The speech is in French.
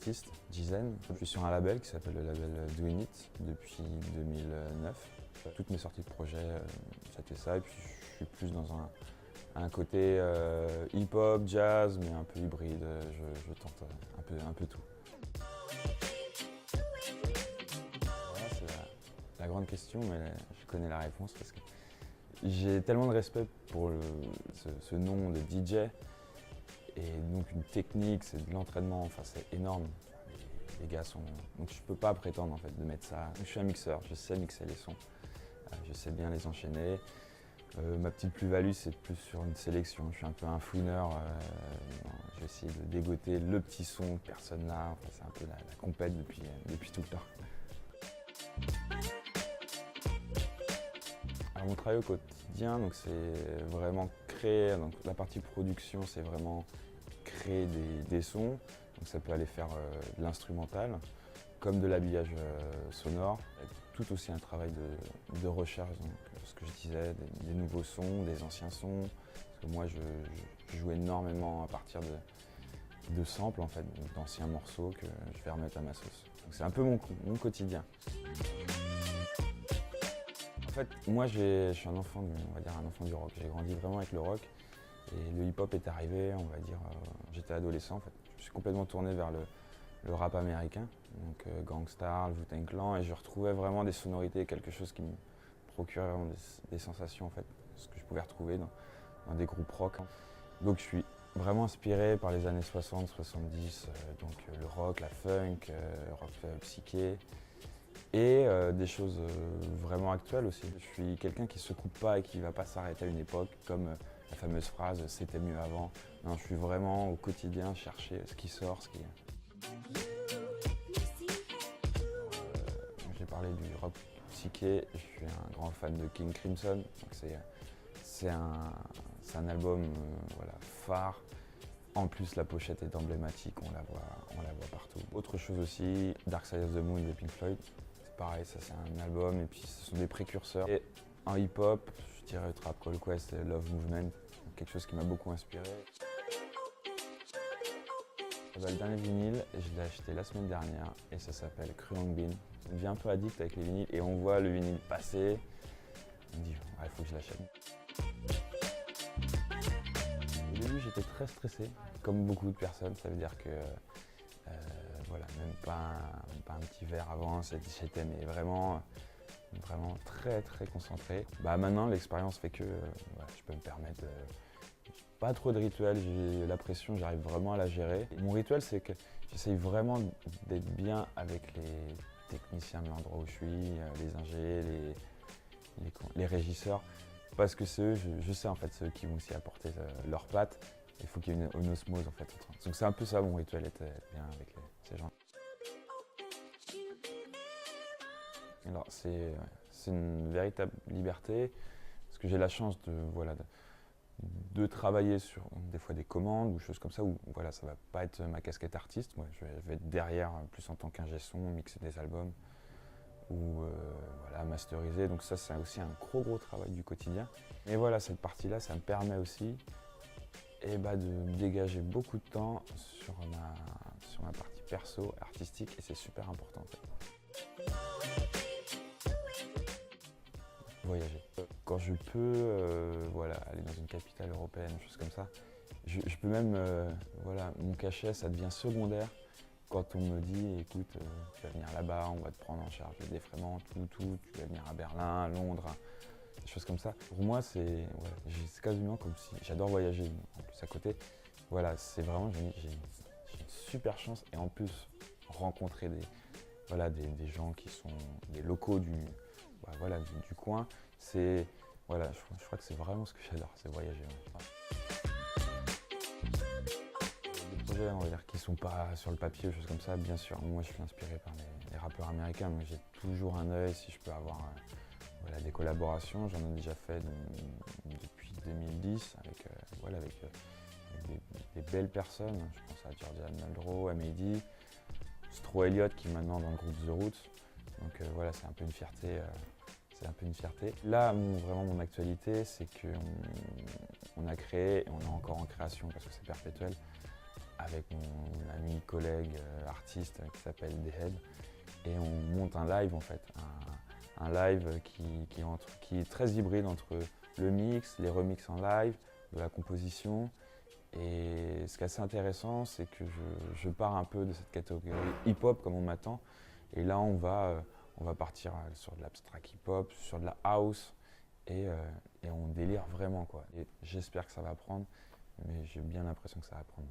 artiste, Jizen. Je suis sur un label qui s'appelle le label Doing It depuis 2009. Toutes mes sorties de projet, c'était ça. Et puis je suis plus dans un côté hip-hop, jazz, mais un peu hybride. Je tente un peu tout. Voilà, c'est la grande question, mais je connais la réponse parce que j'ai tellement de respect pour ce nom de DJ. Et donc une technique, c'est de l'entraînement, enfin c'est énorme. Les gars sont... Donc je peux pas prétendre en fait de mettre ça. Je suis un mixeur, je sais mixer les sons, je sais bien les enchaîner. Ma petite plus-value, c'est plus sur une sélection. Je suis un peu un fouineur, j'ai essayé de dégoter le petit son que personne n'a. Enfin, c'est un peu la compète depuis tout le temps. Alors mon travail au quotidien, donc c'est vraiment créer, donc la partie production, c'est vraiment créer des sons. Donc ça peut aller faire de l'instrumental, comme de l'habillage sonore. Tout aussi un travail de recherche, donc ce que je disais, des nouveaux sons, des anciens sons. Parce que moi je joue énormément à partir de samples en fait, d'anciens morceaux que je vais remettre à ma sauce. Donc c'est un peu mon quotidien. En fait, moi je suis un enfant, on va dire un enfant du rock. J'ai grandi vraiment avec le rock et le hip-hop est arrivé, on va dire, j'étais adolescent en fait. Je suis complètement tourné vers le rap américain, donc Gang Starr, le Wu-Tang Clan, et je retrouvais vraiment des sonorités, quelque chose qui me procurait vraiment des sensations en fait, ce que je pouvais retrouver dans des groupes rock. Donc je suis vraiment inspiré par les années 60, 70, donc le rock, la funk, rock psyché. Et des choses vraiment actuelles aussi. Je suis quelqu'un qui ne se coupe pas et qui ne va pas s'arrêter à une époque, comme la fameuse phrase « c'était mieux avant ». Non, je suis vraiment au quotidien chercher ce qui sort, J'ai parlé du rock psyché, je suis un grand fan de King Crimson. C'est un album voilà, phare. En plus, la pochette est emblématique, on la voit partout. Autre chose aussi, Dark Side of the Moon de Pink Floyd. C'est pareil, ça c'est un album et puis ce sont des précurseurs. Et en hip-hop, je dirais Trap Call Quest et Love Movement, quelque chose qui m'a beaucoup inspiré. Le dernier vinyle, je l'ai acheté la semaine dernière et ça s'appelle Krung Bin. On devient un peu addict avec les vinyles et on voit le vinyle passer. On me dit, il faut que je l'achète. Au début, j'étais très stressé, comme beaucoup de personnes. Ça veut dire que, voilà, même pas un petit verre avant, j'étais mais vraiment très concentré. Maintenant, l'expérience fait que voilà, je peux me permettre pas trop de rituels. J'ai la pression, j'arrive vraiment à la gérer. Et mon rituel, c'est que j'essaye vraiment d'être bien avec les techniciens de l'endroit où je suis, les ingés, les régisseurs. Parce que c'est eux, je sais en fait, c'est eux qui vont aussi apporter leurs pattes. Il faut qu'il y ait une osmose en fait. Donc c'est un peu ça mon rituel, être bien avec ces gens. Alors c'est une véritable liberté, parce que j'ai la chance de travailler sur des fois des commandes ou choses comme ça, où voilà, ça va pas être ma casquette artiste. Moi, je vais être derrière plus en tant qu'ingé son, mixer des albums ou voilà, masteriser. Donc ça, c'est aussi un gros travail du quotidien. Et voilà, cette partie-là, ça me permet aussi de me dégager beaucoup de temps sur ma partie perso, artistique, et c'est super important en fait. Voyager. Quand je peux voilà, aller dans une capitale européenne, chose comme ça, je peux même, voilà, mon cachet, ça devient secondaire. Quand on me dit, écoute, tu vas venir là-bas, on va te prendre en charge le défraiement, tout, tu vas venir à Berlin, à Londres, des choses comme ça. Pour moi, c'est quasiment comme si, j'adore voyager en plus à côté. Voilà, c'est vraiment, j'ai une super chance et en plus, rencontrer des gens qui sont des locaux du coin, c'est, voilà, je crois que c'est vraiment ce que j'adore, c'est voyager. Ouais. Des projets, on va dire, qui sont pas sur le papier ou choses comme ça, bien sûr. Moi, je suis inspiré par les rappeurs américains, donc j'ai toujours un œil si je peux avoir voilà, des collaborations. J'en ai déjà fait depuis 2010 avec des belles personnes. Je pense à Jordan Muldrow, à Mehdi, Stro Elliott qui est maintenant dans le groupe The Roots. Donc voilà, c'est un peu une fierté. Là, vraiment mon actualité, c'est qu'on a créé, et on est encore en création parce que c'est perpétuel, avec mon ami, collègue, artiste qui s'appelle The Head. Et on monte un live en fait, un live qui est très hybride entre le mix, les remixes en live, de la composition. Et ce qui est assez intéressant, c'est que je pars un peu de cette catégorie hip-hop comme on m'attend. Et là, on va partir sur de l'abstract hip-hop, sur de la house, et on délire vraiment, quoi. Et j'espère que ça va prendre, mais j'ai bien l'impression que ça va prendre.